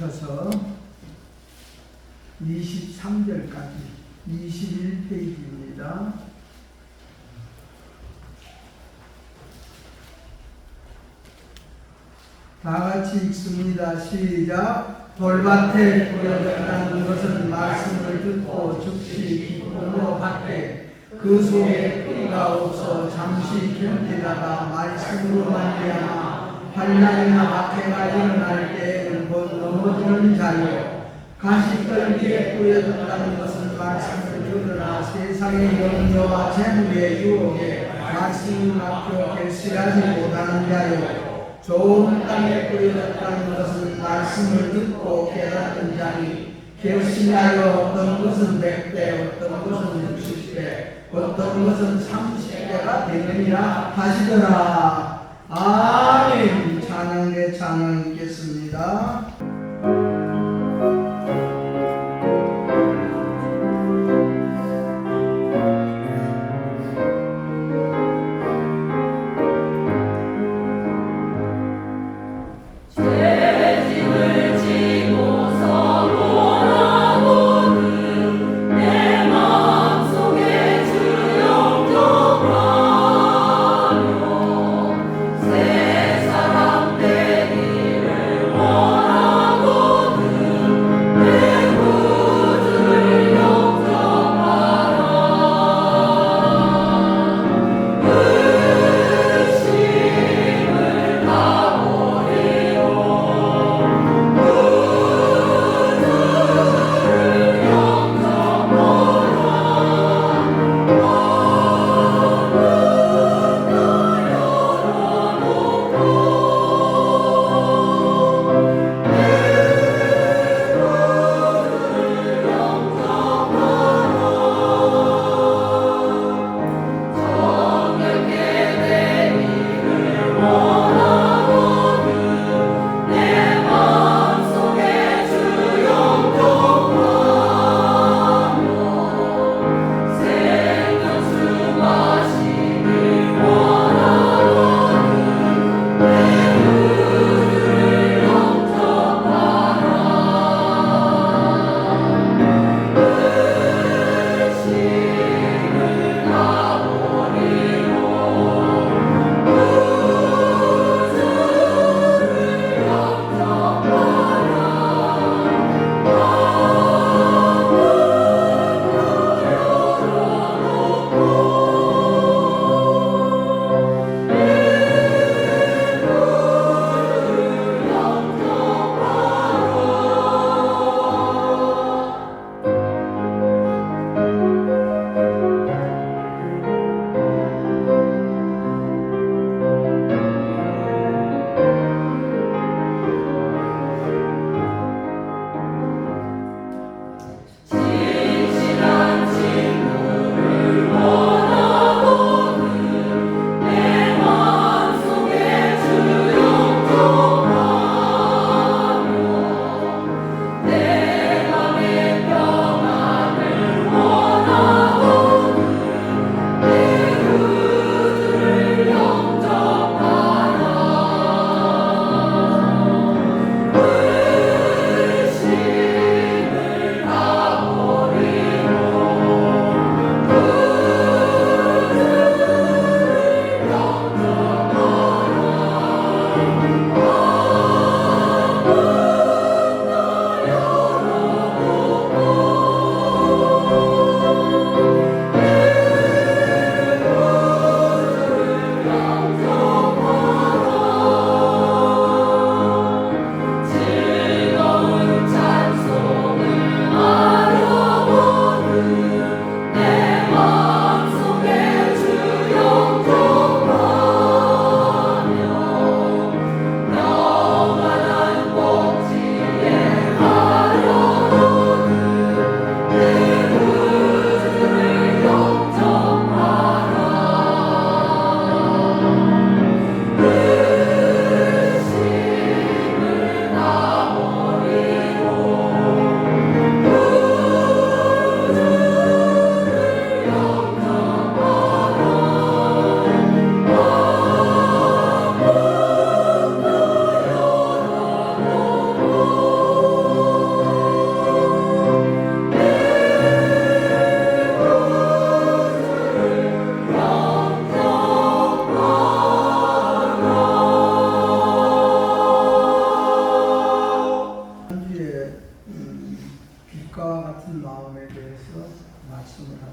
펼쳐서 23절까지 21페이지입니다. 다 같이 읽습니다. 시작. 돌밭에 뿌려졌다는 것은 말씀을 듣고 즉시 기쁨으로 받되 그 속에 뿌리가 없어 잠시 견디다가 말씀으로 말미암아 환난이나 박해가 일어날 때에는 곧 넘어지는 자요. 가시떨기에 뿌려졌다는 것은 말씀을 들으나 세상의 염려와 재물의 유혹에 말씀이 막혀 결실하지 못하는 자요. 좋은 땅에 뿌려졌다는 것은 말씀을 듣고 깨닫는 자니 결실하여 어떤 것은 100배, 어떤 것은 60배, 어떤 것은 30배가 되느니라 하시더라. 아멘. 찬양의 찬양 읽겠습니다. 새 사람 되기를 원하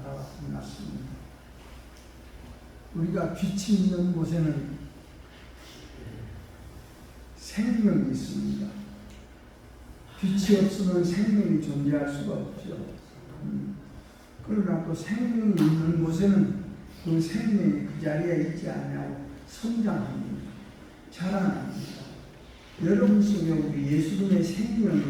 바다가 끝났습니다. 우리가 빛이 있는 곳에는 생명이 있습니다. 빛이 없으면 생명이 존재할 수가 없죠. 그러나 또 생명이 있는 곳에는 그 생명이 그 자리에 있지 않냐고 성장합니다. 자라납니다. 여러분 속에 우리 예수님의 생명이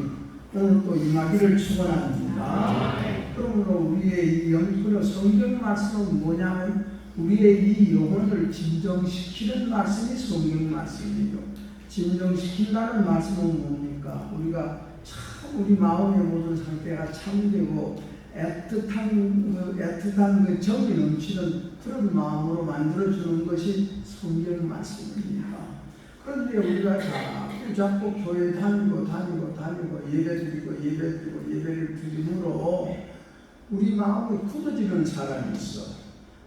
오늘 또 임하기를 축원합니다. 그러므로 우리의 이 영적으로 성경 말씀은 뭐냐면 우리의 이 영혼을 진정시키는 말씀이 성경 말씀이죠. 진정시킨다는 말씀은 뭡니까? 우리가 참 우리 마음의 모든 상태가 참되고 애틋한 그 정이 넘치는 그런 마음으로 만들어주는 것이 성경 말씀입니다. 그런데 우리가 자꾸 교회 다니고 예배를 드림으로 우리 마음이 굳어지는 사람이 있어.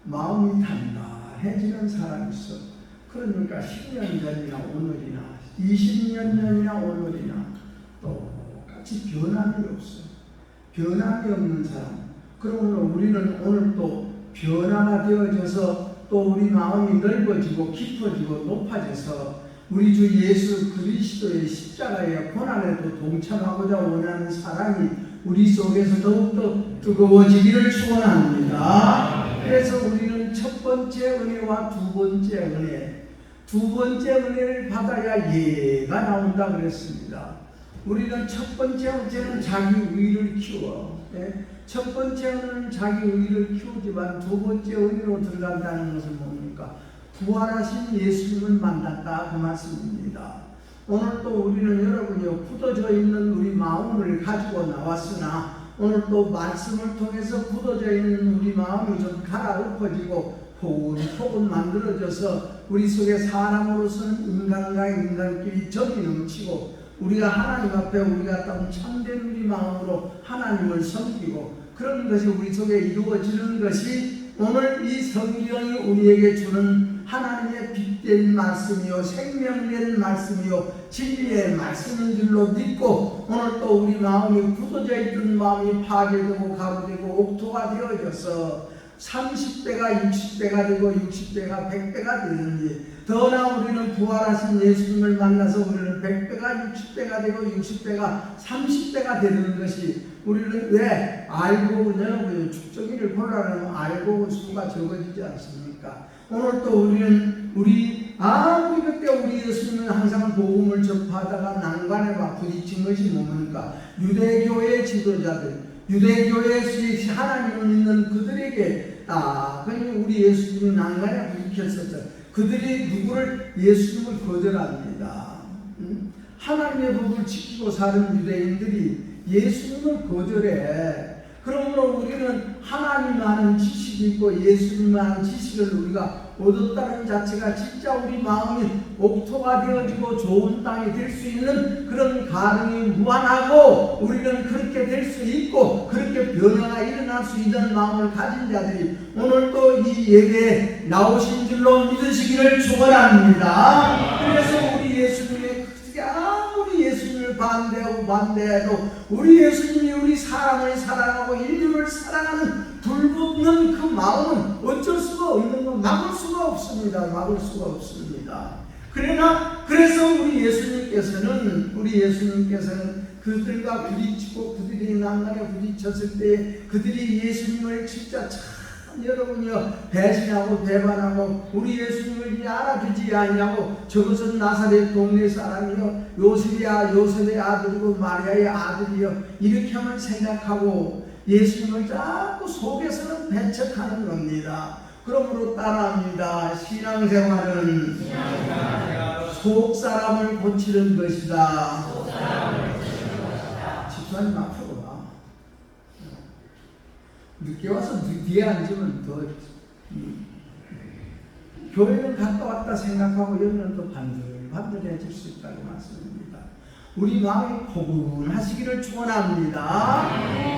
마음이 단단해지는 사람이 있어. 그러니까 10년 전이나 오늘이나 20년 전이나 오늘이나 똑같이 변함이 없어. 변함이 없는 사람. 그러므로 우리는 오늘 또 변화가 되어져서 또 우리 마음이 넓어지고 깊어지고 높아져서 우리 주 예수 그리스도의 십자가의 고난에도 동참하고자 원하는 사랑이 우리 속에서 더욱더 뜨거워지기를 축원합니다. 그래서 우리는 첫 번째 은혜와 두 번째 은혜를 받아야 예가 나온다 그랬습니다. 우리는 첫 번째 은혜는 자기 의를 키워. 첫 번째 은혜는 자기 의를 키우지만 두 번째 은혜로 들어간다는 것은 뭡니까? 부활하신 예수님을 만났다 그 말씀입니다. 오늘 또 우리는 여러분이요 굳어져 있는 우리 마음을 가지고 나왔으나 오늘 또 말씀을 통해서 굳어져 있는 우리 마음이 좀 갈아엎어지고 포근포근 만들어져서 우리 속에 사람으로서는 인간과 인간끼리 정이 넘치고 우리가 하나님 앞에 우리가 참된 우리 마음으로 하나님을 섬기고 그런 것이 우리 속에 이루어지는 것이 오늘 이 성경이 우리에게 주는 하나님의 빛된 말씀이요 생명된 말씀이요 진리의 말씀인 줄로 믿고 오늘 또 우리 마음이 굳어져 있던 마음이 파괴되고 가루되고 옥토가 되어져서 30배가 60배가 되고 60배가 100배가 되는지 더나 우리는 부활하신 예수님을 만나서 우리는 100배가 60배가 되고 60배가 30배가 되는 것이 우리는 왜 알고 여러분 축적기를 보려면 알고 수가 적어지지 않습니까? 오늘 또 우리는 아무리 그때 우리 예수님은 항상 복음을 접하다가 난관에 막 부딪힌 것이 뭡니까? 유대교의 지도자들, 유대교의 하나님을 믿는 그들에게 우리 예수님이 난관에 부딪혔었죠. 그들이 누구를 예수님을 거절합니다. 하나님의 법을 지키고 사는 유대인들이 예수님을 거절해. 그러므로 우리는 하나님 아는 지식이 있고 예수님 아는 지식을 우리가 얻었다는 자체가 진짜 우리 마음이 옥토가 되어지고 좋은 땅이 될 수 있는 그런 가능이 무한하고 우리는 그렇게 될 수 있고 그렇게 변화가 일어날 수 있는 마음을 가진 자들이 오늘 또 이 예배에 나오신 줄로 믿으시기를 축원합니다. 그래서 우리 예수님의 아무리 예수님을 반대해도 우리 예수님이 우리 사람을 사랑하고 인류를 사랑하는 불붙는 그 마음은 어쩔 수가 없는 거 막을 수가 없습니다. 그래서 우리 예수님께서는 그들과 부딪히고 그들이 난간에 부딪혔을 때 그들이 예수님을 진짜 참 여러분이요 배신하고 배반하고 우리 예수님을 알아주지 않냐고 저것은 나사렛 동네 사람이요 요셉의 아들이고 마리아의 아들이요 이렇게만 생각하고 예수님을 자꾸 속에서는 배척하는 겁니다. 그러므로 따라합니다. 신앙생활은 속사람을 고치는 것이다. 집사님 앞으로 와. 늦게 와서 뒤에 앉으면 더 교회는 갔다 왔다 생각하고 여기는 또 반들해질 수 있다고 말씀입니다. 우리 마음이 포근하시기를 축원합니다.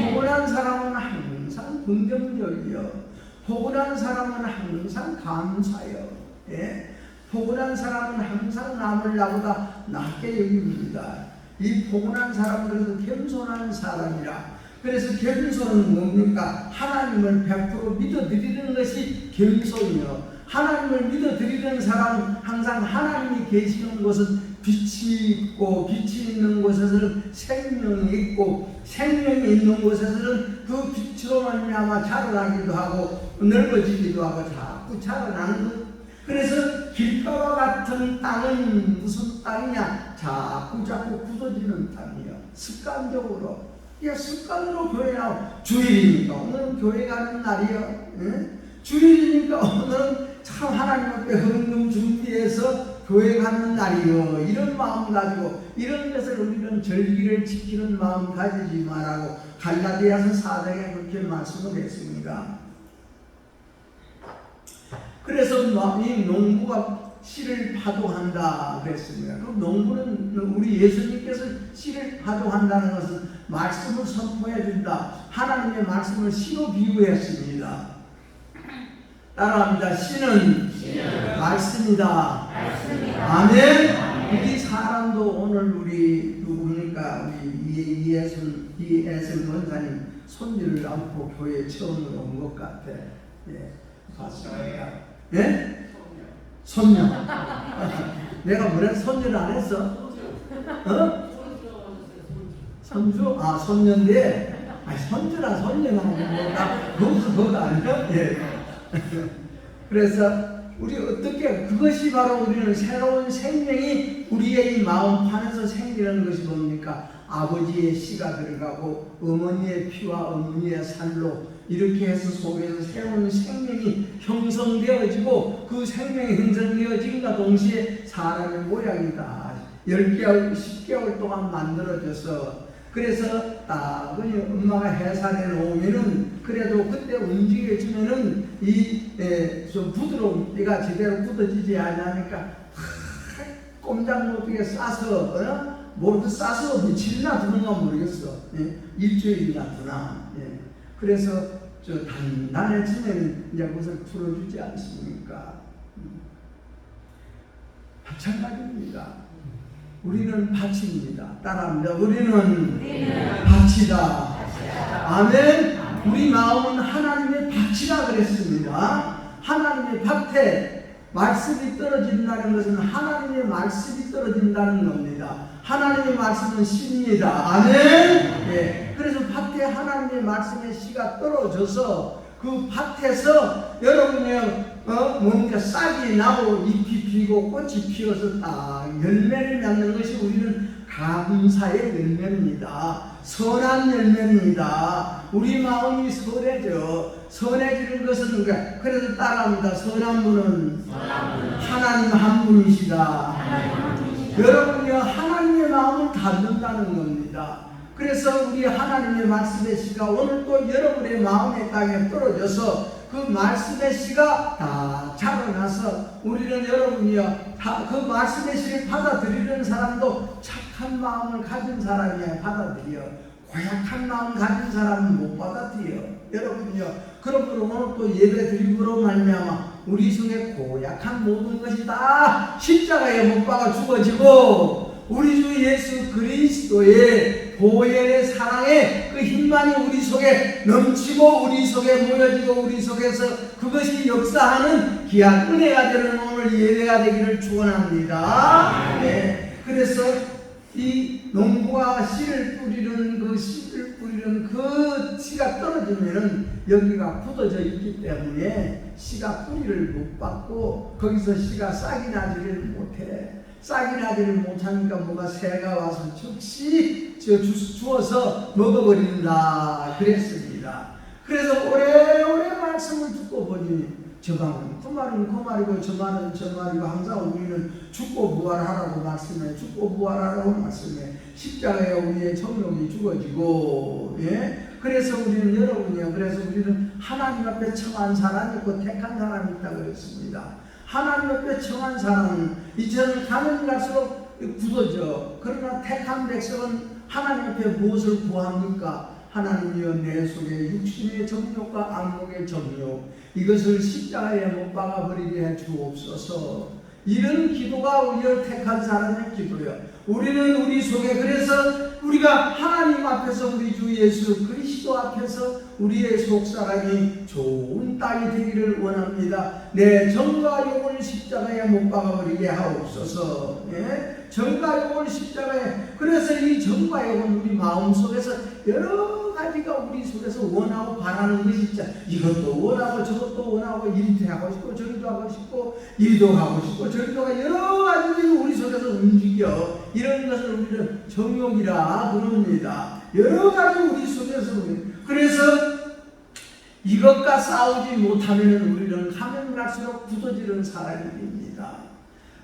포근한 사람은 항상 긍정적이요. 포근한 사람은 항상 감사요. 포근한 사람은 항상 남을 나보다 낮게 여깁니다. 이 포근한 사람들은 겸손한 사람이라 그래서 겸손은 뭡니까? 하나님을 100% 믿어드리는 것이 겸손이요. 하나님을 믿어드리는 사람은 항상 하나님이 계시는 곳은 빛이 있고, 빛이 있는 곳에서는 생명이 있고, 생명이 있는 곳에서는 그 빛으로 말미암아 자라나기도 하고 넓어지기도 하고 자꾸 자라나는 것. 그래서 길가와 같은 땅은 무슨 땅이냐? 자꾸 굳어지는 땅이요. 습관적으로. 이게 습관으로 교회 나오고, 주일이니까 오늘은 교회 가는 날이요. 응? 주일이니까 오늘은 참 하나님 앞에 헌금 준비해서 교회 가는 날이요. 이런 마음 가지고, 이런 것을 우리는 절기를 지키는 마음 가지지 말라고 갈라디아서 4장에 그렇게 말씀을 했습니다. 그래서 이 농부가 씨를 파종한다 그랬습니다. 그럼 농부는 우리 예수님께서 씨를 파종한다는 것은 말씀을 선포해 준다. 하나님의 말씀을 씨로 비유했습니다. 따라합니다. 씨는 말씀이다. 아멘. 이 사람도 오늘 우리 누굽니까? 우리 이예순 권사님 손주를 안고 교회 처음으로 온 것 같아. 예, 봤습니다. 예? 손녀. 내가 뭐래? 손주를 안 했어? 어? 손주? 아, 손녀인데. 아, 손주랑 손녀는 뭐다 거기서 뭐가 아니야? 예. 그래서 우리 어떻게 그것이 바로 우리는 새로운 생명이 우리의 이 마음판에서 생기는 것이 뭡니까? 아버지의 씨가 들어가고 어머니의 피와 어머니의 살로 이렇게 해서 속에서 새로운 생명이 형성되어지고 그 생명이 형성되어진과 동시에 사람의 모양이 다 10개월, 10개월 동안 만들어져서 그래서 딱 엄마가 해산해 놓으면은 그래도 그때 움직여주면은 좀 부드러운 띠가 제대로 굳어지지 않으니까 꼼짝 못하게 싸서 모두 싸서 며칠이나 두는가 모르겠어. 예? 일주일이나 두나. 예. 그래서 저 단단해지면 이제 그것을 풀어주지 않습니까? 마찬가지입니다. 우리는 밭입니다. 따라합니다. 우리는 밭이다. 아멘. 우리 마음은 하나님의 밭이라 그랬습니다. 하나님의 밭에 말씀이 떨어진다는 것은 하나님의 말씀이 떨어진다는 겁니다. 하나님의 말씀은 씨입니다. 아멘. 예. 그래서 밭에 하나님의 말씀의 씨가 떨어져서 그 밭에서 여러분의 뭔가 싹이 나고 잎이 피고 꽃이 피어서 딱 열매를 맺는 것이 우리는 감사의 열매입니다. 선한 열매입니다. 우리 마음이 선해져. 선해지는 것은 그래서 따라합니다. 선한 분은 하나님 한 분이시다. 여러분이 하나님의 마음을 닫는다는 겁니다. 그래서 우리 하나님의 말씀의 씨가 오늘 또 여러분의 마음의 땅에 떨어져서 그 말씀의 씨가 다 자라나서 우리는 여러분이요 다 그 말씀의 씨를 받아들이는 사람도 착한 마음을 가진 사람이야 받아들여. 고약한 마음 가진 사람은 못 받아들여. 여러분이요 그러므로 오늘 또 예배 드림으로 말미암아 우리 속에 고약한 모든 것이 다 십자가에 못 박아 죽어지고 우리 주 예수 그리스도의 보혈의 사랑의 그 힘만이 우리 속에 넘치고 우리 속에 모여지고 우리 속에서 그것이 역사하는 귀한 은혜가 되는 오늘 예배가 되기를 축원합니다. 네. 그래서 이 농부가 씨를 뿌리는 그 씨가 떨어지면은 여기가 굳어져 있기 때문에 씨가 뿌리를 못 받고 거기서 씨가 싹이 나지를 못해. 싹이 나지를 못하니까 뭐가 새가 와서 즉시 주워서 먹어버린다 그랬습니다. 그래서 오래오래 말씀을 듣고 보니 저 말은 그 말은 그 말이고 저 말은 저 말이고 항상 우리는 죽고 부활하라고 말씀해. 죽고 부활하라고 말씀해. 십자가에 우리의 정욕이 죽어지고 예? 그래서 우리는 여러분이요 그래서 우리는 하나님 앞에 청한 사람이 있고 택한 사람이 있다고 그랬습니다. 하나님 앞에 청한 사람은 이제는 가면 갈수록 굳어져. 그러나 택한 백성은 하나님 앞에 무엇을 구합니까? 하나님이여 내 속에 육신의 정욕과 악몽의 정욕 이것을 십자가에 못 박아버리게 해 주옵소서. 이런 기도가 우리를 택한 사람의 기도요. 우리는 우리 속에 그래서 우리가 하나님 앞에서 우리 주 예수 그리스도 그리스도 앞에서 우리의 속사람이 좋은 땅이 되기를 원합니다. 내 정과 욕을 십자가에 못 박아버리게 하옵소서. 예? 정과 욕을 십자가에. 그래서 이 정과 욕은 우리 마음속에서 여러 가지가 우리 속에서 원하고 바라는 것이 있죠. 이것도 원하고 저것도 원하고 이리도 하고 싶고 저리도 하고 싶고 이리도 하고 싶고 저리도 하고 여러 가지들이 우리 속에서 움직여. 이런 것을 우리는 정욕이라 부릅니다. 여러 가지 우리 속에서. 그래서 이것과 싸우지 못하면 우리는 가면 갈수록 굳어지는 사람이 됩니다.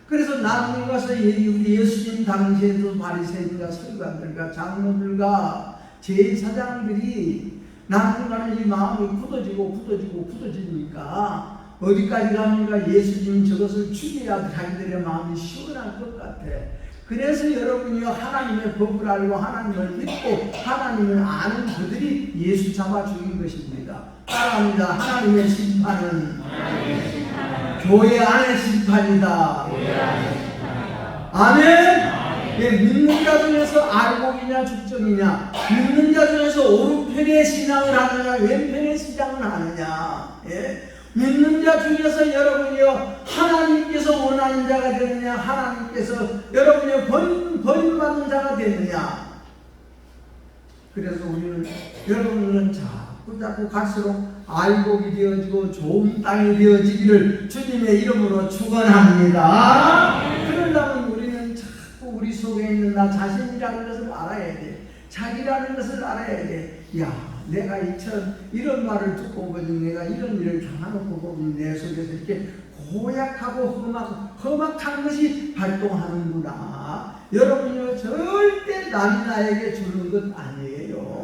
그래서 나중에 가서 우리 예수님 당시에도 바리새인과 서기관들과 장로들과 제사장들이 나중에 가는 이 마음이 굳어지니까 어디까지 갑니까? 예수님 저것을 죽여야 자기들의 마음이 시원할 것 같아. 그래서 여러분이 하나님의 법을 알고 하나님을 믿고 하나님을 아는 그들이 예수 잡아 죽인 것입니다. 따라합니다. 하나님의 심판은 교회 안의 심판이다. 아멘. 예, 믿는 자 중에서 알곡이냐 죽정이냐, 믿는 자 중에서 오른편의 신앙을 하느냐 왼편의 신앙을 하느냐. 예? 믿는 자 중에서 여러분이요 하나님께서 원하는 자가 되느냐, 하나님께서 여러분이 버림받는 자가 되느냐. 그래서 우리는 여러분은 자꾸 갈수록 알곡이 되어지고 좋은 땅이 되어지기를 주님의 이름으로 축원합니다. 그러려면 우리는 자꾸 우리 속에 있는 나 자신이라는 것을 알아야 돼. 자기라는 것을 알아야 돼. 야, 내가 이런 말을 듣고 보니 내가 이런 일을 당하놓고 보니 내 속에서 이렇게 고약하고 험악한 것이 발동하는구나. 여러분요 절대 남이 나에게 주는 것 아니에요.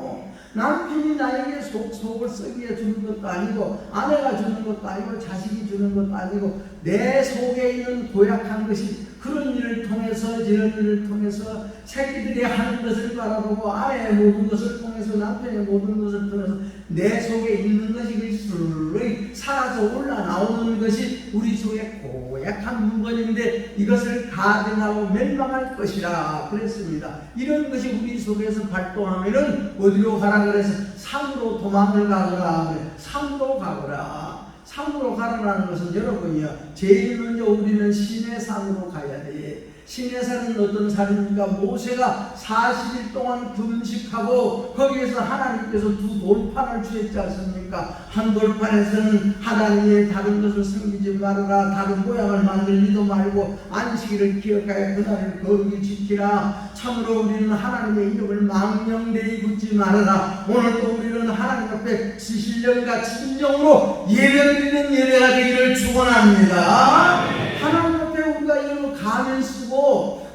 남편이 나에게 속을 썩이게 주는 것도 아니고 아내가 주는 것도 아니고 자식이 주는 것도 아니고 내 속에 있는 고약한 것이 그런 일을 통해서 저런 일을 통해서 새끼들이 하는 것을 바라보고 아내의 모든 것을 통해서 남편의 모든 것을 통해서 내 속에 있는 것이 슬슬 살아서 올라나오는 것이 우리 속에 고약한 물건인데 이것을 가증하고 멸망할 것이라 그랬습니다. 이런 것이 우리 속에서 발동하면은 어디로 가라 그래서 산으로 도망을 가거라. 산으로 가거라. 산으로 가라는 것은 여러분이요 제일 먼저 우리는 시내산으로 가야 돼. 시내산은 어떤 산입니까? 모세가 40일 동안 금식하고 거기에서 하나님께서 두 돌판을 주셨지 않습니까? 한 돌판에서는 하나님의 다른 것을 섬기지 말아라, 다른 모양을 만들지도 말고 안식일을 기억하여 그날을 거룩히 지키라. 참으로 우리는 하나님의 이름을 망령되이 붙지 말아라. 오늘도 우리는 하나님 앞에 지실령과 진정으로 예배드리는 예배가 되기를 축원합니다. 하나님 앞에 우리가 이런 가면 쓰고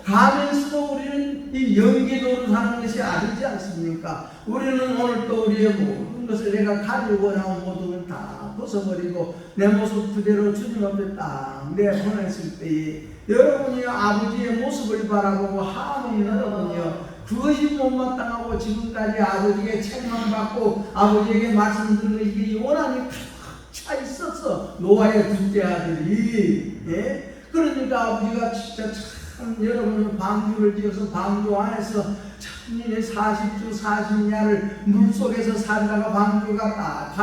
우리는 이 연기도로 사는 것이 아니지 않습니까? 우리는 오늘 또 우리의 모든 것을 내가 가지고 나온 모든 걸 다 벗어버리고 내 모습 그대로 주님 앞에 딱 내보냈을 때에 여러분이 아버지의 모습을 바라보고 하면 여러분이요 그것이 못마땅하고 지금까지 아버지에게 책망받고 아버지에게 말씀드린 이게 원한이 가득 차 있었어. 노아의 둘째 아들이. 예? 그러니까 아버지가 진짜 참 여러분 방주를 지어서 방주 안에서 천년의 40주 40야를 물속에서 살다가 방주가 딱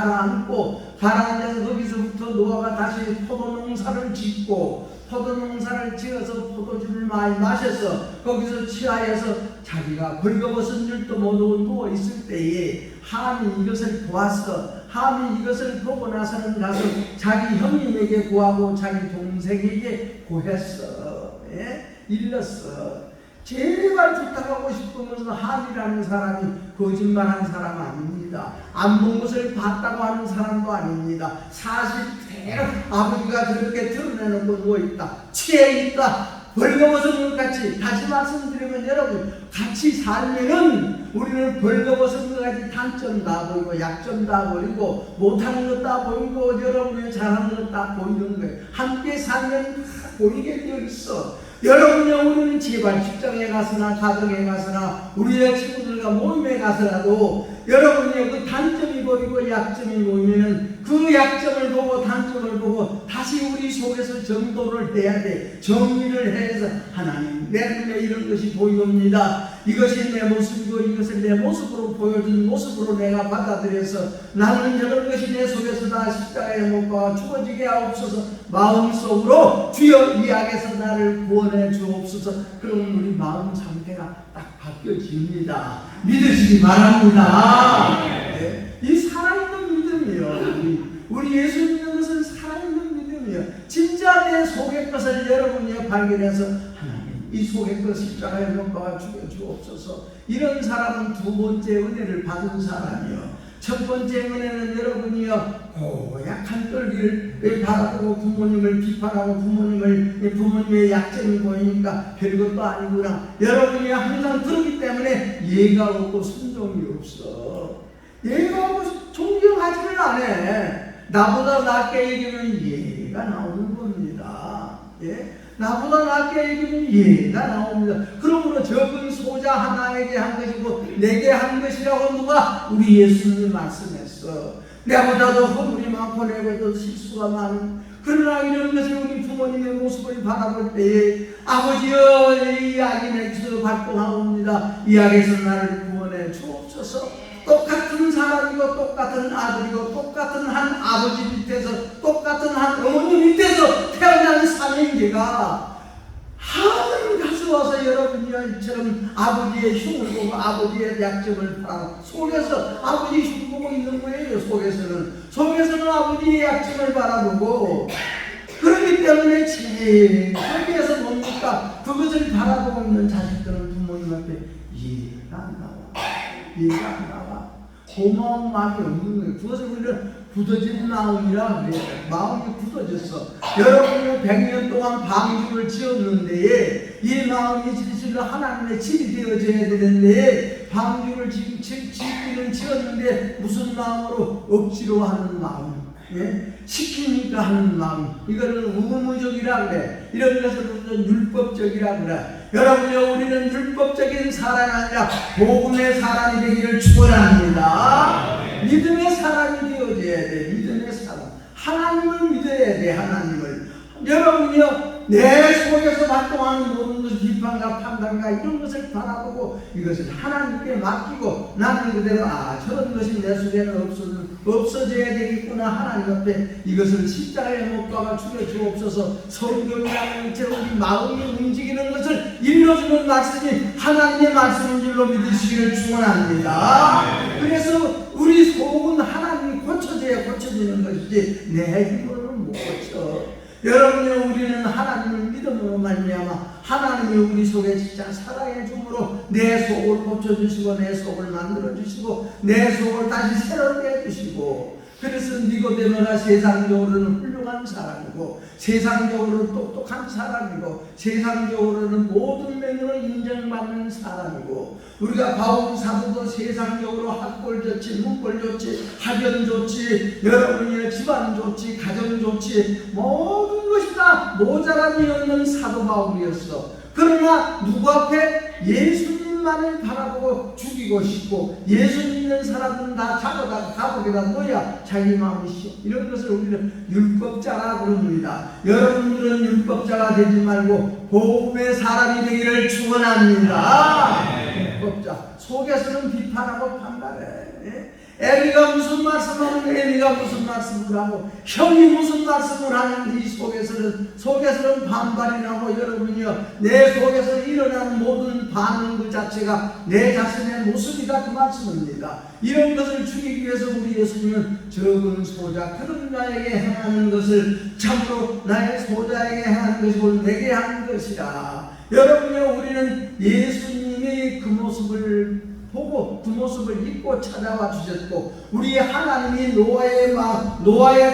가라앉아서 거기서부터 노아가 다시 포도농사를 짓고 포도농사를 지어서 포도주를 많이 마셔서 거기서 취하여서 자기가 벌거벗은 줄도 모르고 누워있을 때에 함이 이것을 보았어. 함이 이것을 보고 나서는 가서 자기 형님에게 구하고 자기 동생에게 구했어. 예? 일렀어. 제발 부탁하고 싶은 것은 함이라는 사람이 거짓말한 사람 아닙니다. 안 본 것을 봤다고 하는 사람도 아닙니다. 사실 그대로 아버지가 그렇게 드러내놓고 누워있다. 취해있다. 벌거벗은 것 같이 다시 말씀드리면 여러분 같이 살면은 우리는 벌거벗은 것 같이 단점 다 보이고 약점 다 보이고 못하는 것 다 보이고 여러분이 잘하는 것 다 보이는 거예요. 함께 살면 다 보이게 되어 있어. 여러분이 우리는 제발 직장에 가서나 가정에 가서나 우리의 친구들과 모임에 가서라도 여러분이 그 단점이 보이고 약점이 보이면은 그 그 약점을 보고 단점을 보고 다시 우리 속에서 정도를 해야 돼. 정리를 해서 하나님 내 눈에 이런 것이 보이옵니다. 이것이 내 모습이고 이것을 내 모습으로 보여준 모습으로 내가 받아들여서 나는 저런 것이 내 속에서 다 십자가에 못 박아 죽어지게 하옵소서. 마음속으로 주여 이 악에서 나를 구원해 주옵소서. 그럼 우리 마음 상태가 딱 바뀌어집니다. 믿으시기 바랍니다. 네. 이 살아있는 믿음이요. 우리 예수 믿는 것은 살아있는 믿음이요. 진짜 내 속의 것을 여러분이 발견해서 하나님 이 속의 것 십자가에 못 박아 죽여 주옵소서. 이런 사람은 두 번째 은혜를 받은 사람이요. 첫 번째 은혜는 여러분이요 고약한 똘기를 바라보고 부모님을 비판하고 부모님의 약점이 보이니까 별것도 아니구나. 여러분이 항상 그렇기 때문에 예가 없고 순종이 없어. 예가 없고 존경하지를 않아. 나보다 낮게 얘기면 예가 나오는 겁니다. 예? 나보다 낮게 얘기면 예가 나옵니다. 그러므로 적은 소자 하나에게 한 것이고 내게 한 것이라고 누가 우리 예수님이 말씀했어. 내보다도 허물이 많고 내보다도 실수가 많은, 그러나 이런 것을 우리 부모님의 모습을 바라볼 때에 아버지여 이 악이 내게서 발동하옵니다. 이 악에서 나를 구원해 주옵소서. 똑같은 사람이고 똑같은 아들이고 똑같은 한 아버지 밑에서 똑같은 한 어머니 밑에서 태어난 삼형제가 하나님 가서 와서 여러분이 이처럼 아버지의 흉을 보고 아버지의 약점을 바라 속에서 아버지 흉 보고 있는 거예요. 속에서는 아버지의 약점을 바라보고, 그렇기 때문에 제일 거기에서 뭡니까? 그것을 바라보고 있는 자식들은 부모님 앞에 이해가 안 나와. 이해가 안 나와. 고마운 마음이 없는 거예요. 그것을 우리는 굳어진 마음이라 그래요. 마음이 굳어졌어. 여러분이 100년 동안 방주를 지었는데 이 마음이 진실로 하나님의 집이 되어져야 되는데 방주를 짓기는 지었는데 무슨 마음으로? 억지로 하는 마음, 예? 시키니까 하는 마음. 이거는 의무적이라 그래. 이런 것을 우리는 율법적이라 그래. 여러분요, 우리는 율법적인 사람이 아니라 복음의 사람이 되기를 축원합니다. 믿음의 사람이 되어져야 돼. 믿음의 사람. 하나님을 믿어야 돼. 하나님을. 여러분요, 내 속에서 발동하는 모든 것을 비판과 판단과 이런 것을 바라보고 이것을 하나님께 맡기고 나는 그대로 저런 것이 내 속에는 없어져야 되겠구나. 하나님 앞에 이것을 십자가에 못 박아 죽여 주옵소서. 성경이라는 이처럼 우리 마음이 움직이는 것을 일러주는 말씀이 하나님의 말씀인 줄로 믿으시기를 축원합니다. 그래서 우리 속은 하나님이 고쳐져야 고쳐지는 것이지 내 힘으로는 못 고쳐. 여러분요, 우리는 하나님을 믿음으로 말미암아 하나님이 우리 속에 진짜 살아해 줌으로 내 속을 고쳐주시고 내 속을 만들어주시고 내 속을 다시 새롭게 해주시고, 그래서 니고데모가 세상적으로는 훌륭한 사람이고 세상적으로는 똑똑한 사람이고 세상적으로는 모든 면으로 인정받는 사람이고, 우리가 바울 사도도 세상적으로 학벌 좋지 문벌 좋지 학연 좋지 여러분의 집안 좋지 가정 좋지 모든 것이 다 모자람이 없는 사도 바울이었어. 그러나 누구 앞에? 예수님만을 바라보고 죽이고 싶고 예수 믿는 사람은 다 잡아다 감옥에다 넣어야 자기 마음이 쉬어. 이런 것을 우리는 율법자라 그럽니다. 여러분들은 율법자가 되지 말고 복음의 사람이 되기를 축원합니다. 율법자. 속에서는 비판하고 판단해. 애비가 무슨 말씀을 하는 애비가 무슨 말씀을 하고 형이 무슨 말씀을 하는 이 속에서는 반발이 나고, 여러분이요, 내 속에서 일어나는 모든 반응 그 자체가 내 자신의 모습이다 그 말씀입니다. 이런 것을 죽이기 위해서 우리 예수님은 적은 소자 그런 자에게 행하는 것을 참으로 나의 소자에게 행하는 것이고 내게 하는 것이라. 여러분이요, 우리는 예수님이 그 모습을 보고 그 모습을 입고 찾아와 주셨고 우리 하나님이 노아의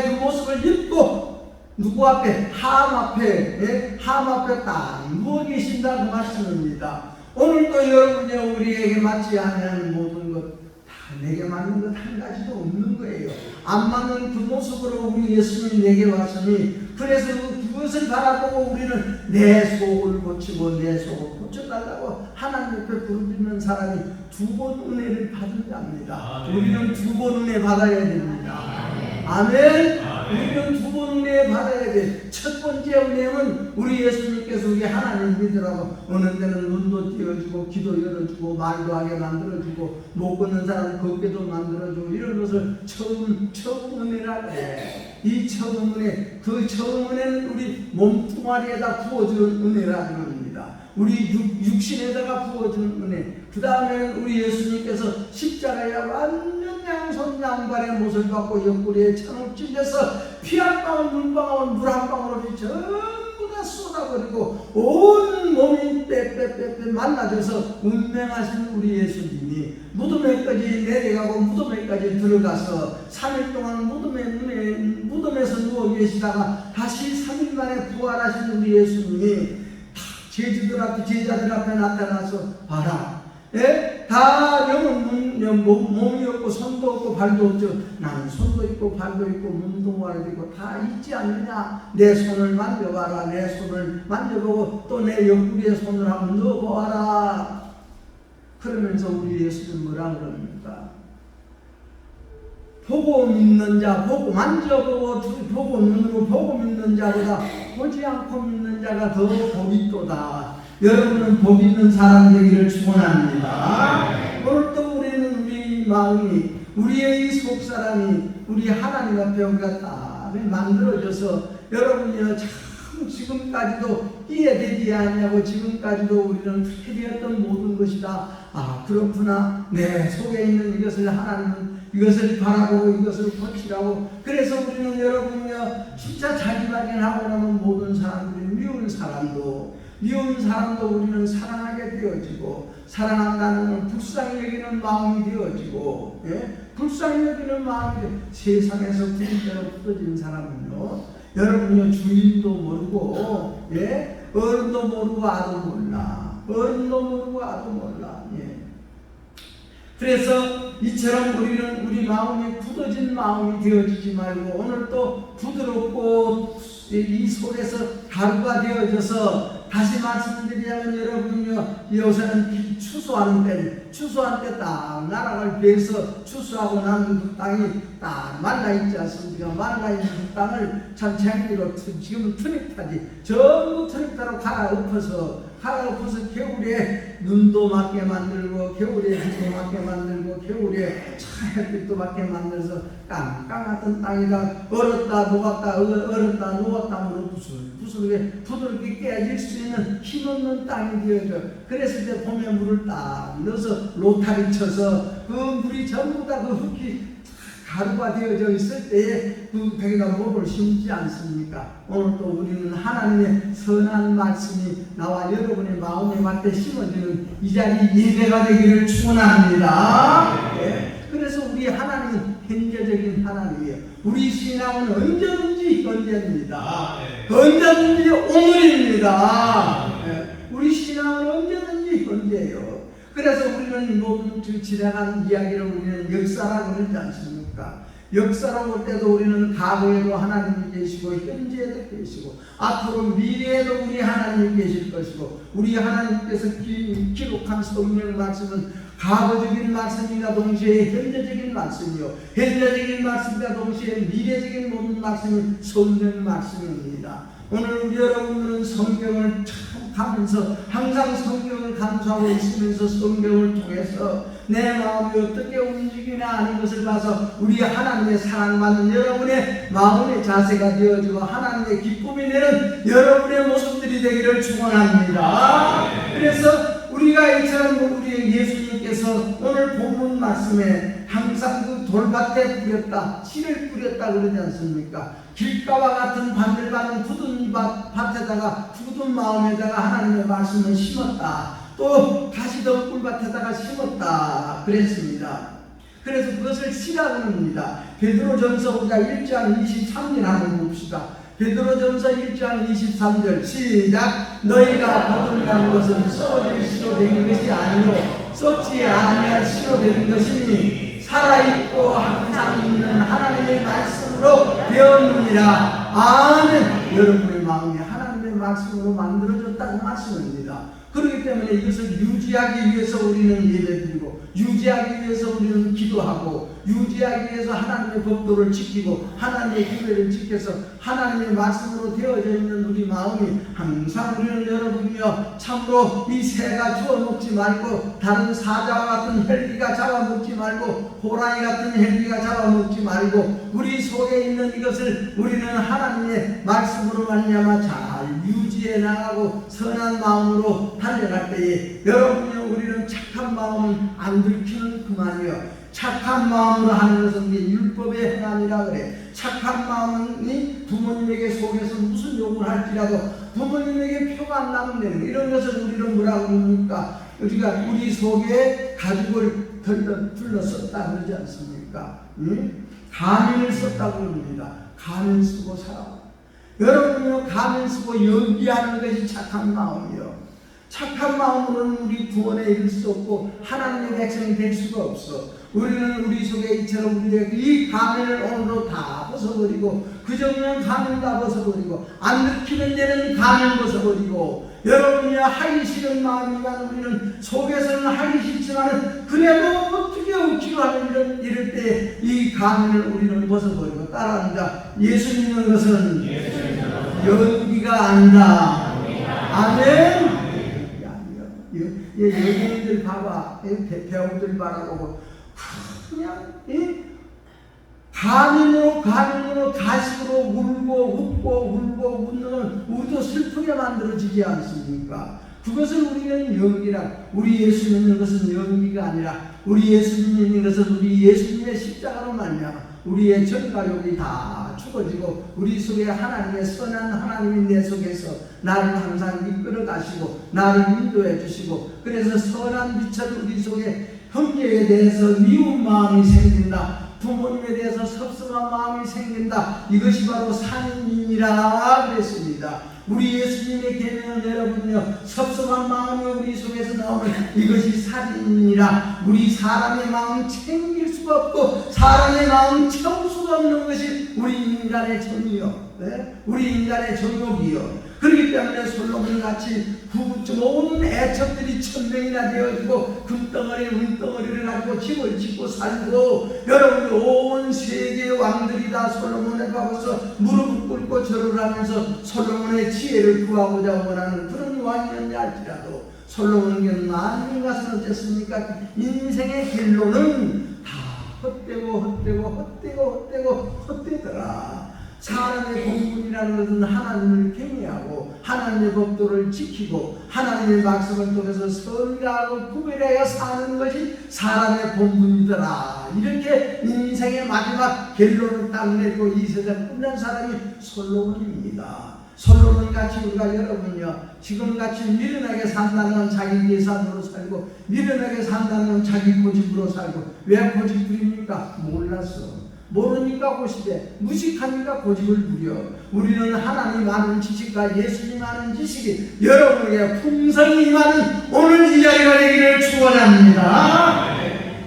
그 모습을 입고 누구 앞에? 함 앞에, 함 앞에 딱 누워 계신다 그 말씀입니다. 오늘도 여러분이 우리에게 맞지 않는 모든 것 다 내게 맞는 것 한 가지도 없는 거예요. 안 맞는 그 모습으로 우리 예수님이 내게 왔으니, 그래서 그것을 바라보고 우리는 내 속을 고치고 내 속을 고쳐달라고 하나님 옆에 부르짖는 사람이 두 번 은혜를 받은 자입니다. 우리는 두 번 은혜 받아야 됩니다. 아멘. 우리는 두 번 은혜 받아야 돼. 첫 번째 은혜는 우리 예수님께서 우리 하나님 믿으라고 어느 때는 눈도 띄워주고 귀도 열어주고 말도 하게 만들어주고 못 걷는 사람 걷게도 만들어주고 이런 것을 처음 은혜라 해. 이 처음 은혜, 그 처음 은혜는 우리 몸뚱아리에다 부어주는 은혜라는 겁니다. 우리 육신에다가 부어주는 은혜. 그 다음에는 우리 예수님께서 십자가에 완전 양손 양발의 못을 받고 옆구리에 창을 찔려서 피 한 방울 눈 방울 물 한 방울을 전부 다 쏟아버리고 온 몸이 빼빼빼빼 말라져서 운명하신 우리 예수님이 무덤에까지 내려가고 무덤에까지 들어가서 3일 동안 무덤에서 누워 계시다가 다시 3일 만에 부활하신 우리 예수님이 제자들 앞에 나타나서 봐라. 예? 다 영은 몸이 없고 손도 없고 발도 없죠. 나는 손도 있고 발도 있고 몸도 발도 있고 다 있지 않느냐. 내 손을 만져봐라. 내 손을 만져보고 또 내 옆구리에 손을 한번 넣어보아라. 그러면서 우리 예수는 뭐라 그럽니까? 보고 믿는 자, 보고 만져보고 보고 눈으로 보고 믿는 자보다 보지 않고 믿는 자가 더 복이 있도다. 여러분은 복 있는 사람 되기를 축원합니다. 오늘 또 우리는 우리 마음이 우리의 속사람이 우리 하나님 앞에 우리가 딱 만들어져서 여러분이요 참 지금까지도 이해되지 않냐고 지금까지도 우리는 해되었던 모든 것이다. 아 그렇구나. 내 속에 있는 이것을 하나님은 이것을 바라보고 이것을 고치라고. 그래서 우리는 여러분이요 진짜 자기 발견하고 나면 모든 사람들이 미운 사람도 우리는 사랑하게 되어지고 사랑한다는 건 불쌍히 여기는 마음이 되어지고 불쌍히 여기는 마음이 세상에서 구름대로 굳어진 사람은요 여러분요 주인도 모르고 어른도 모르고 아도 몰라. 그래서 이처럼 우리는 우리 마음이 굳어진 마음이 되어지지 말고 오늘 또 부드럽고 이 속에서 가루가 되어져서 다시 말씀드리자면 여러분요 요새는 추수하는 때 딱 나락을 베서 추수하고 나면 그 땅이 딱 말라있지 않습니까? 말라있는 그 땅을 참 재미로 지금은 트랙타지 전부 트랙타로 갈아엎어서 겨울에 눈도 맞게 만들고 겨울에 비도 맞게 만들고 겨울에 햇빛도 맞게 만들어서 깡깡하던 땅이다 얼었다 녹았다 하면 부스럽게 깨질 수 있는 힘없는 땅이 되어져. 그랬을 때 봄에 물을 딱 넣어서 로타리 쳐서 그 물이 전부 다 그 흙이 가루가 되어져 있을 때에 그 벽에다 목을 심지 않습니까? 오늘 또 우리는 하나님의 선한 말씀이 나와 여러분의 마음에 맞게 심어지는 이 자리 예배가 되기를 축원합니다. 그래서 우리 하나님은 현재적인 하나님이에요. 우리 신앙은 언제든지 현재입니다. 언제든지 오늘입니다. 우리 신앙은 언제든지 현재예요. 그래서 우리는 모든 지나간 이야기를 우리는 역사라고 그러지 않습니까? 역사로 볼 때도 우리는 과거에도 하나님이 계시고 현재에도 계시고 앞으로 미래에도 우리 하나님이 계실 것이고 우리 하나님께서 기록한 성경 말씀은 과거적인 말씀이나 동시에 현재적인 말씀이요 현재적인 말씀과 동시에 미래적인 모든 말씀이 성경 말씀입니다. 오늘 우리 여러분들은 성경을 참 가면서 항상 성경을 감수하고 있으면서 성경을 통해서 내 마음이 어떻게 움직이나 하는 것을 봐서 우리 하나님의 사랑받는 여러분의 마음의 자세가 되어지고 하나님의 기쁨이 되는 여러분의 모습들이 되기를 축원합니다. 그래서 우리가 이처럼 우리 예수님께서 오늘 본문 말씀에 항상 그 돌밭에 뿌렸다 씨를 뿌렸다 그러지 않습니까? 길가와 같은 반들반은 굳은 밭에다가 굳은 마음에다가 하나님의 말씀을 심었다. 또 다시 더 꿀밭에다가 심었다 그랬습니다. 그래서 그것을 씨라고 합니다. 베드로전서 우리가 1장 23절 한번 봅시다. 베드로전서 1장 23절 시작. 너희가 거듭난 것은 썩어질 씨로 된 것이 아니요 썩지 아니할 씨로 된 것이니 살아있고 항상 있는 하나님의 말씀으로 되었느니라. 아멘. 여러분의 마음이 하나님의 말씀으로 만들어졌다고 말씀합니다. 그렇기 때문에 이것을 유지하기 위해서 우리는 예배드리고, 유지하기 위해서 우리는 기도하고, 유지하기 위해서 하나님의 법도를 지키고 하나님의 규례를 지켜서 하나님의 말씀으로 되어져 있는 우리 마음이 항상 우리는 여러분이여 참으로 이 새가 주워먹지 말고 다른 사자와 같은 헬기가 잡아먹지 말고 호랑이 같은 헬기가 잡아먹지 말고 우리 속에 있는 이것을 우리는 하나님의 말씀으로 말미암아 잘 유지해 나가고 선한 마음으로 달려갈 때에 여러분이여 우리는 착한 마음은 안 들키는 그만이요. 착한 마음으로 하는 것은 율법의 행함이라 그래. 착한 마음이 부모님에게 속에서 무슨 욕을 할지라도 부모님에게 표가 안 나면 되는 거예요. 이런 것을 우리는 뭐라고 그럽니까? 우리가 우리 속에 가죽을 둘러썼다 그러지 않습니까? 가면을 썼다고 그럽니다. 가면 쓰고 살아. 여러분이요 가면 쓰고 연기하는 것이 착한 마음이요. 착한 마음으로는 우리 구원에 이를 수 없고 하나님의 백성이 될 수가 없어. 우리는 우리 속에 이처럼 우리의 이 가면을 오늘로 다 벗어버리고 그저면 가면 다 벗어버리고 안 느끼는 데는 가면 벗어버리고 여러분이 하기 싫은 마음이지만 우리는 속에서는 하기 싫지만 그래도 어떻게 웃기고 하는 이럴 때 이 가면을 우리는 벗어버리고 따라합니다. 예수 믿는 것은 연기가 아니다. 아멘. 여기들 봐봐. 배우들 바라보고 그냥 가면으로 가식으로 울고 웃는 우리도 슬프게 만들어지지 않습니까? 그것을 우리는 연기라. 우리 예수 믿는 것은 연기가 아니라 우리 예수 믿는 것은 우리 예수님의 십자가로 말미암아 우리의 전가욕이 다 죽어지고 우리 속에 하나님의 선한 하나님이 내 속에서 나를 항상 이끌어 가시고 나를 인도해 주시고 그래서 선한 빛을 우리 속에 형제에 대해서 미운 마음이 생긴다. 부모님에 대해서 섭섭한 마음이 생긴다. 이것이 바로 살인이라 그랬습니다. 우리 예수님의 계명은 여러분요 섭섭한 마음이 우리 속에서 나오는 이것이 살인이라. 우리 사람의 마음 챙길 수가 없고 사람의 마음 채울 수가 없는 것이 우리 인간의 정이요. 네? 우리 인간의 정욕이요. 그렇기 때문에 솔로몬같이 온 애첩들이 1000명이나 되어지고 금덩어리 은덩어리를 가지고 집을 짓고 살고 여러분 온 세계의 왕들이 다 솔로몬에 가고서 무릎을 꿇고 절을 하면서 솔로몬의 지혜를 구하고자 원하는 그런 왕이었냐 할지라도 솔로몬에게는 많은 것은 어땠습니까? 인생의 결론은 다 헛되더라. 사람의 본분이라는 것은 하나님을 경외하고 하나님의 법도를 지키고 하나님의 말씀을 통해서 선가하고 구별하여 사는 것이 사람의 본분이더라. 이렇게 인생의 마지막 결론을 딱 내고 이 세상 끝난 사람이 솔로몬입니다. 솔로몬같이 우리가 여러분요 지금같이 미련하게 산다는 자기 계산으로 살고 미련하게 산다는 자기 고집으로 살고 왜 고집 부립니까? 몰랐어. 모르니까 고집에 무식하니까 고집을 부려. 우리는 하나님 아는 지식과 예수님 아는 지식이 여러분에게 풍성히 임하는 오늘 이 자리가 되기를 축원합니다.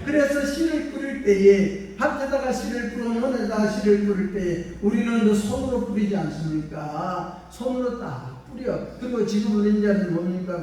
그래서 씨를 뿌릴 때에 밭에다가 씨를 뿌리고 논에다가 씨를 뿌릴 때에 우리는 손으로 뿌리지 않습니까? 손으로 딱 뿌려. 그리고 지금은 이제는 뭡니까?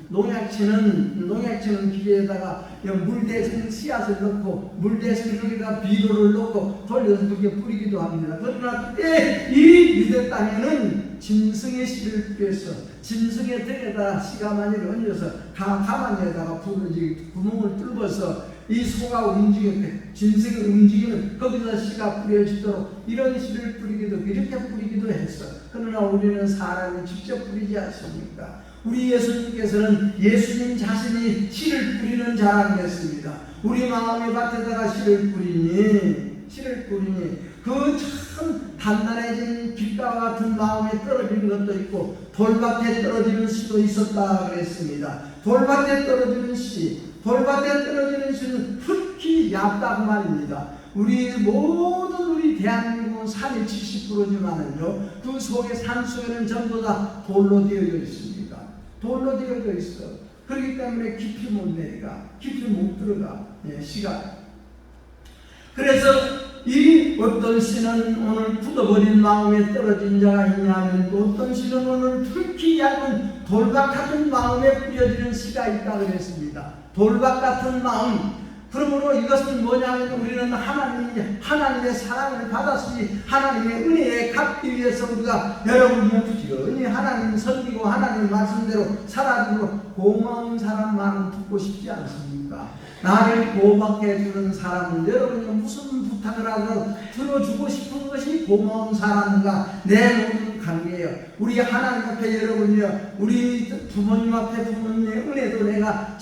농약치는 기계에다가 물 대신 씨앗을 넣고 물 대신 거기다 비료를 넣고 돌려서 그렇게 뿌리기도 합니다. 그러나 그때 이 유대 땅에는 짐승의 씨를 뿌려서 짐승의 등에다가 씨가마니를 얹어서 가마니에다가 구멍을 뚫어서 이 소가 움직였대. 짐승이 움직이면 거기서 씨가 뿌려지도록 이런 씨를 뿌리기도 이렇게 뿌리기도 했어. 그러나 우리는 사람이 직접 뿌리지 않습니까? 우리 예수님께서는 예수님 자신이 씨를 뿌리는 자라 그랬습니다. 우리 마음의 밭에다가 씨를 뿌리니 그 참 단단해진 빛과 같은 마음에 떨어지는 것도 있고 돌밭에 떨어지는 씨도 있었다 그랬습니다. 돌밭에 떨어지는 씨는 흙이 얕다고 말입니다. 우리 모든 우리 대한민국은 산이 70%지만은요 그 속에 산 속에는 전부 다 돌로 되어져 있습니다. 돌로 되어져 있어. 그렇기 때문에 깊이 못 내려가, 깊이 못 들어가. 씨가. 그래서 이 어떤 씨는 오늘 굳어버린 마음에 떨어진 자가 있냐면 또 어떤 씨는 오늘 특히 얇은 돌박 같은 마음에 뿌려지는 씨가 있다 그랬습니다. 돌박 같은 마음. 그러므로 이것은 뭐냐면 우리는 하나님의 사랑을 받았으니 하나님의 은혜에 갚기 위해서 우리가 여러분이 부지런히 하나님 섬기고 하나님 말씀대로 살아주고 고마운 사람 말은 듣고 싶지 않습니까? 나를 보호받게 해주는 사람은 여러분이 무슨 부탁을 하고 들어주고 싶은 것이 고마운 사람과 내 모든 관계예요. 우리 하나님 앞에 여러분이요, 우리 부모님 앞에 부모님의 은혜도 내가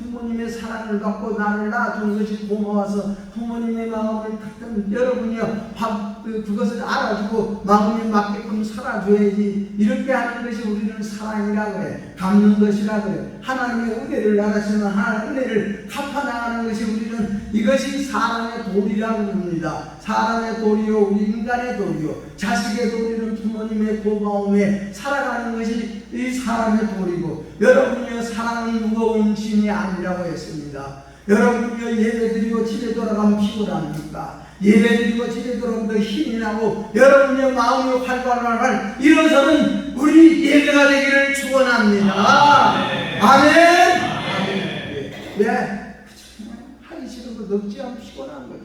부모님의 사랑을 받고 나를 낳아준 것이 고마워서 부모님의 마음을 갖던 여러분이요, 그것을 알아주고 마음에 맞게끔 살아줘야지. 이렇게 하는 것이 우리는 사랑이라 그래, 갚는 것이라 그래. 하나님의 은혜를 알았으면 하나님의 은혜를 갚아나가는 것이 우리는 이것이 사람의 도리라고 합니다. 사람의 도리요, 우리 인간의 도리요, 자식의 도리는 부모님의 고마움에 살아가는 것이 이 사람의 도리고, 여러분이요, 사랑은 무거운 짐이 아니라고 했습니다. 여러분이요, 예배드리고 집에 돌아가면 피곤합니까? 예배드리고 집에 돌아오면 더 힘이 나고 여러분의 마음이 활발활 일어서는 우리 예배가 되기를 축원합니다. 아멘. 왜? 하기 싫은 거 넉지 않고 피곤한 거죠.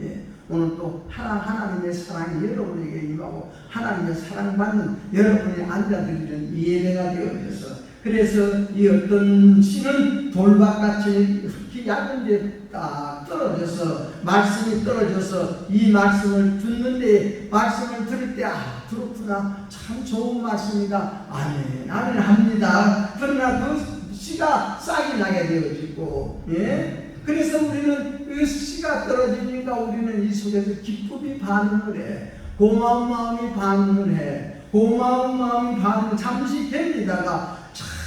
예. 오늘 또 하나님의 사랑이 여러분에게 임하고 하나님의 사랑받는 여러분이 앉아드리는 이 예배가 되어져서, 그래서 이 어떤 씨는 돌박같이 흙이 얇은 데 딱 떨어져서 말씀이 떨어져서 이 말씀을 듣는데, 말씀을 들을 때 그렇구나, 참 좋은 말씀이다, 아멘 아멘 합니다. 그러나 그 씨가 싹이 나게 되어지고, 예? 그래서 우리는 그 씨가 떨어지니까 우리는 이 속에서 기쁨이 반응을 해, 고마운 마음이 반응을 해. 고마운 마음이 반응 잠시 됩니다가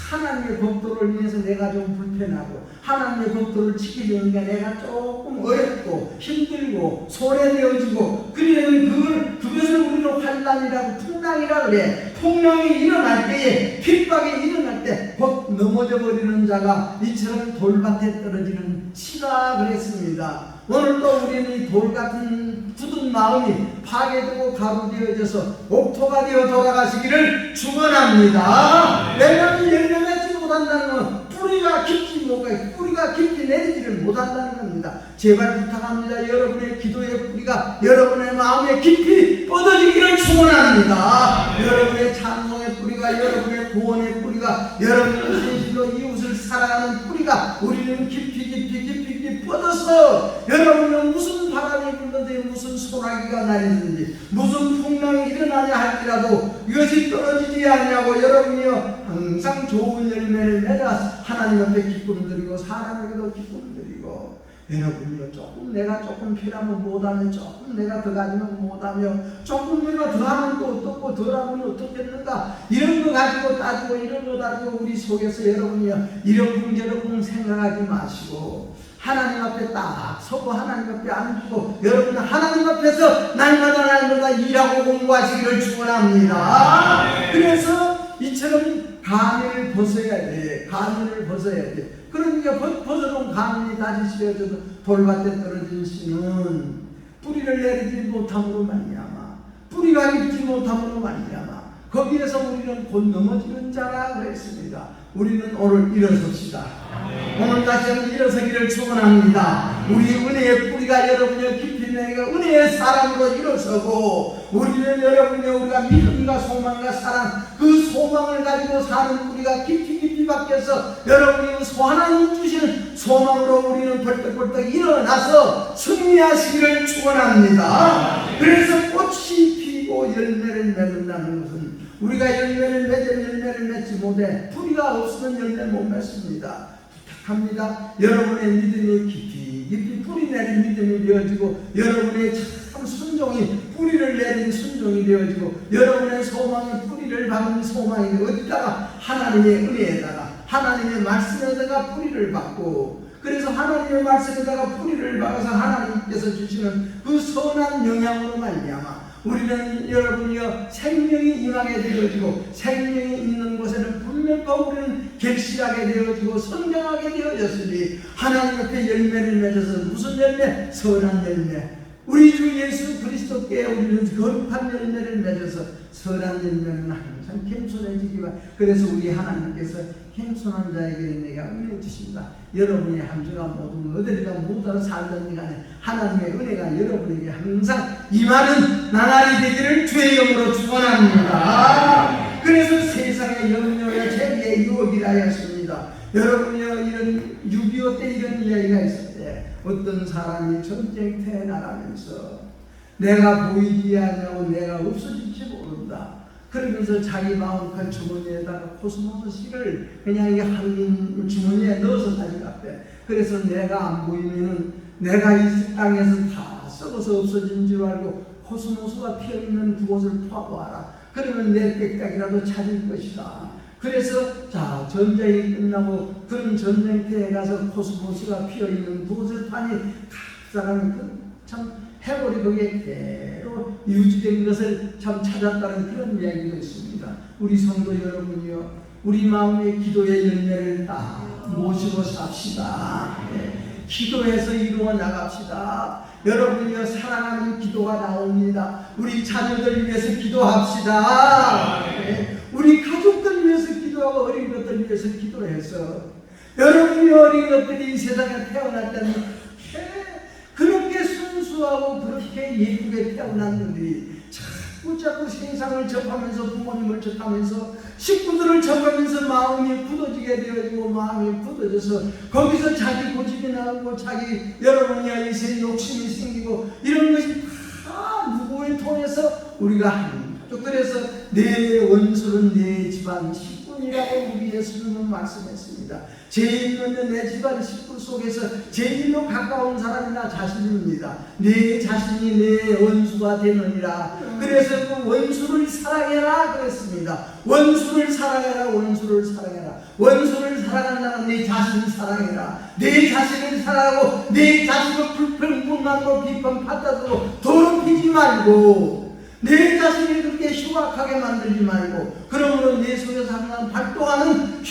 하나님의 법도를 위해서 내가 좀 불편하고 하나님의 법도를 지키려니까 내가 조금 어렵고 힘들고 소외되어지고, 그러면 그것을 우리는 환난이라고, 풍랑이라고 그래. 풍랑이 일어날 때에, 핍박이 일어날 때 곧 넘어져 버리는 자가 이처럼 돌밭에 떨어지는 씨라 그랬습니다. 오늘도 우리는 이 돌같은 굳은 마음이 파괴되고 가루되어져서 옥토가 되어 돌아가시기를 축원합니다. 왜냐하면 열매 맺지 못한다는 건 뿌리가 깊지 못하고 뿌리가 깊이 내리지를 못한다는 겁니다. 제발 부탁합니다. 여러분의 기도의 뿌리가 여러분의 마음에 깊이 뻗어지기를 축원합니다. 여러분의 찬송의 뿌리가, 여러분의 구원의 뿌리가, 여러분의 진실로 이웃을 사랑하는 뿌리가 우리는 깊이 뻗어서 여러분은 무슨 바람이 불든지 무슨 소나기가 나리든지 무슨 풍랑이 일어나냐 할지라도 이것이 떨어지지 않냐고 여러분이요 항상 좋은 열매를 맺어 하나님 앞에 기쁨 드리고 사람에게도 기쁨 드리고, 여러분이요 내가 조금 필요하면 못하면 조금 내가 더 가지면 못하며 조금 내가 더하면 또 어떻고 덜하면 어떻겠는가, 이런 거 가지고 따지고 이런 거 가지고 우리 속에서 여러분이요 이런 저런 생각하지 마시고 하나님 앞에 딱 서고 하나님 앞에 앉고 여러분은 하나님 앞에서 날마다 일하고 공부하시기를 축원합니다. 그래서 이처럼 가면을 벗어야 돼. 가면을 벗어야 돼. 그러니까 벗어놓은 가면이 다시 씌워져도 돌밭에 떨어진 씨는 뿌리를 내리지 못함으로 말미암아, 뿌리가 있지 못함으로 말미암아 거기에서 우리는 곧 넘어지는 자라 그랬습니다. 우리는 오늘 일어섭시다. 오늘 다시 한번 일어서기를 축원합니다. 우리 은혜의 뿌리가 여러분의 깊이 내리고 은혜의 사람으로 일어서고, 우리는 여러분의 우리가 믿음과 소망과 사랑, 그 소망을 가지고 사는 뿌리가 깊이 박혀서 여러분이 하나님 주시는 소망으로 우리는 벌떡벌떡 일어나서 승리하시기를 축원합니다. 그래서 꽃이 피고 열매를 맺는다는 것은 우리가 열매를 맺지 못해 뿌리가 없으면 열매 못 맺습니다. 부탁합니다. 여러분의 믿음이 깊이 뿌리 내린 믿음이 되어지고, 여러분의 참 순종이 뿌리를 내린 순종이 되어지고, 여러분의 소망이 뿌리를 받는 소망이 어디다가 하나님의 은혜에다가 하나님의 말씀에다가 뿌리를 받고, 그래서 하나님의 말씀에다가 뿌리를 박아서 하나님께서 주시는 그 선한 영향으로 말미암아 우리는 여러분이요 생명이 임하게 되어지고, 생명이 있는 곳에는 분명하고 우리는 객실하게 되어지고 성장하게 되어졌으니 하나님 앞에 열매를 맺어서 무슨 열매? 선한 열매, 우리 주 예수 그리스도께 우리는 거룩한 열매를 맺어서 선한 열매는 항상 겸손해지기만. 그래서 우리 하나님께서 겸손한 자에게 내가 은혜 주신다. 여러분의 한 주가 모든 어디가 모두 살던 간에 하나님의 은혜가 여러분에게 항상 임하는 나날이 되기를 주의 이름으로 축원합니다. 그래서 세상의 염려와 재미의 유혹이라 하였습니다. 여러분이요, 이런 6.25 때 이런 이야기가 있을 때 어떤 사람이 전쟁터에 나가면서 내가 보이지 않냐고 내가 없어질지 모른다. 그러면서 자기 마음칼 주머니에다가 코스모스씨를 그냥 한 주머니에 넣어서 가져갔대. 그래서 내가 안 보이면은 내가 이 땅에서 다 썩어서 없어진 줄 알고 코스모스가 피어있는 그곳을 파보아라. 그러면 내 객각이라도 찾을 것이다. 그래서 자, 전쟁이 끝나고 그런 전쟁터에 가서 코스모스가 피어있는 그곳을 파니 각 사람이 참 해골이 거기에 그대로 유지된 것을 참 찾았다는 그런 이야기도 있습니다. 우리 성도 여러분이요, 우리 마음의 기도의 열매를 딱 모시고 삽시다. 네. 기도해서 이루어 나갑시다. 여러분이요, 사랑하는 기도가 나옵니다. 우리 자녀들 위해서 기도합시다. 네. 우리 가족들 위해서 기도하고 어린 것들 위해서 기도해서 여러분이 어린 것들이 이 세상에 태어날 때는 그렇게 순수하고 그렇게 예쁘게 태어난 분들이 자꾸 세상을 접하면서 부모님을 접하면서 식구들을 접하면서 마음이 굳어지게 되어지고 마음이 굳어져서 거기서 자기 고집이 나오고 자기 여러분이 이세 욕심이 생기고 이런 것이 다 누구를 통해서 우리가 하는 거죠. 그래서 내 원수는 내 집안 식구니라고 우리 예수님은 말씀했습니다. 제일 먼저 내 집안 식구 속에서 제일로 가까운 사람이 나 자신입니다. 내 자신이 내 원수가 되느니라. 그래서 그 원수를 사랑해라 그랬습니다. 원수를 사랑해라. 원수를 사랑해라. 원수를 사랑한다는 내 자신을 사랑해라. 내 자신을 사랑하고 내 자신을 불평불만으로 비판 받아도 더럽히지 말고 내 자신을 그렇게 흉악하게 만들지 말고 그러므로 내 속에서 항상 발동하는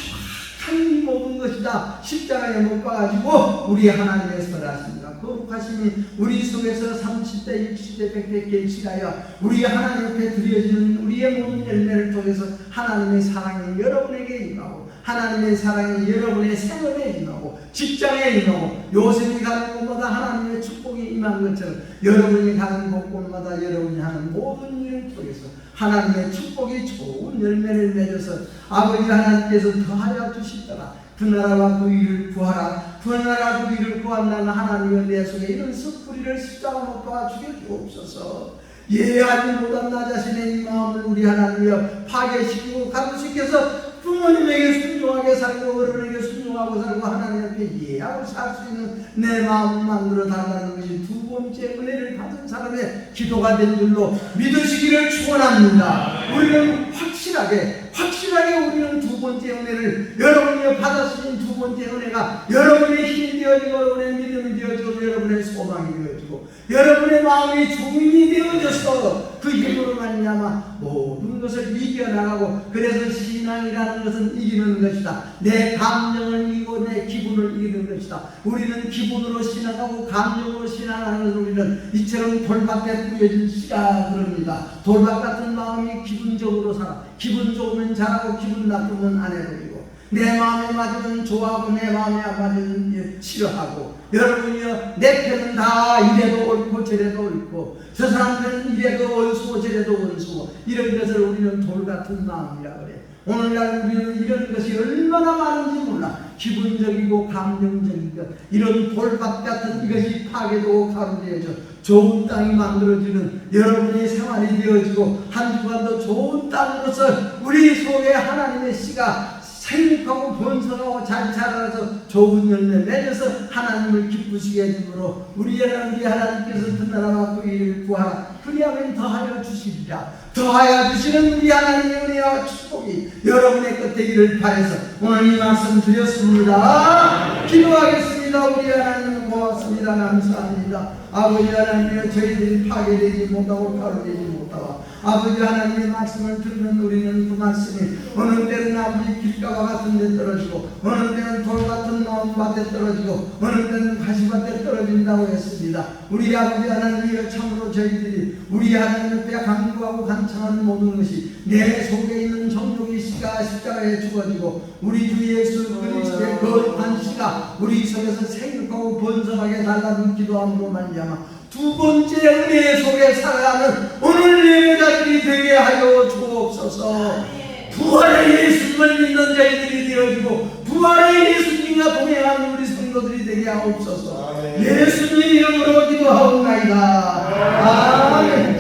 한 모든 것이다. 십자가에 못 박아가지고 우리 하나님의 설하십니다. 거룩하심이 우리 속에서 30대, 60대, 100대 계시하여 우리 하나님 앞에 드려지는 우리의 모든 열매를 통해서 하나님의 사랑이 여러분에게 임하고 하나님의 사랑이 여러분의 생활에 임하고 직장에 임하고 요셉이 가는 곳마다 하나님의 축복이 임한 것처럼 여러분이 가는 곳곳마다 여러분이 하는 모든 일을 통해서 하나님의 축복이 좋은 열매를 맺어서 아버지 하나님께서 더하여 주시더라. 그 나라와 그 일을 구하라. 그 나라 그 일을 구한다는 하나님의 내 속에 이런 숯불이를 십자가 못 박아 죽여주옵소서. 예하지 못한 나 자신의 이 마음을 우리 하나님이여 파괴시키고 가부시켜서 부모님에게 순종하게 살고 어른에게 순종하고 살고 하나님 앞에 이해하고 살 수 있는 내 마음을 만들어 달라는 것이 두 번째 은혜를 받은 사람의 기도가 된 줄로 믿으시기를 축원합니다. 우리는 확실하게 우리는 두 번째 은혜를 여러분이 받으신 두 번째 은혜가 여러분의 힘이 되어지고 여러분의 믿음이 되어지고 여러분의 소망이 되어지고 여러분의 마음이 주인이 되어져서 그 힘으로 말미암아 모든 것을 이겨나가고 그래서 신앙이라는 것은 이기는 것이다. 내 감정을 이기고 내 기분을 이기는 것이다. 우리는 기분으로 신앙하고 감정으로 신앙하는 우리는 이처럼 돌밭에 뿌려진 씨가 그럽니다. 돌밭 같은 마음이 기분적으로 살아. 기분 좋으면 잘하고 기분 나쁘면 안 해버리고 내 마음에 맞으면 좋아하고 내 마음에 안 맞으면 싫어하고 여러분이요 내 편은 다 이래도 옳고 저래도 옳고 저 사람 편은 이래도 원수고 저래도 원수고 이런 것을 우리는 돌같은 마음이라 그래. 오늘날 우리는 이런 것이 얼마나 많은지 몰라. 기분적이고 감정적인 것 이런 돌밭 같은 이것이 파괴되고 가루되어져 좋은 땅이 만들어지는 여러분의 생활이 되어지고 한 주간도 좋은 땅으로서 우리 속에 하나님의 씨가 행복하고 번성하고 잘 자라서 좋은 열매 맺어서 하나님을 기쁘시게 해주므로 우리 하나님께서 그 나라와 그 일을 구하라. 그리하면 더하여 주시리라. 더하여 주시는 우리 하나님의 은혜와 축복이 여러분의 끝에 되기를 바라서 오늘 이 말씀 드렸습니다. 기도하겠습니다. 우리 하나님 고맙습니다. 감사합니다. 아버지 하나님이여 저희들이 파괴되지 못하고 가루되지 못하고 아버지 하나님의 말씀을 듣는 우리는 그 말씀이 어느 때는 아버지 길가와 같은 데 떨어지고 어느 때는 돌 같은 마음밭에 떨어지고 어느 때는 가시밭에 떨어진다고 했습니다. 우리 아버지 하나님이여 참으로 저희들이 우리 하나님 앞에 간구하고 간청하는 모든 것이 내 속에 있는 정욕의 씨가 십자가에 죽어지고 우리 주 예수 그리스도의 거룩한 씨가 우리 속에서 생육하고 번성하게 달라는 기도함으로 말미암아 두 번째 은혜 속에 살아가는 오늘 예배자들이 되게 하여 주옵소서. 부활의 예수님을 믿는 자들이 되어지고 부활의 예수님과 동행하는 우리 성도들이 되게 하옵소서. 예수님 이름으로 기도하옵나이다. 아멘.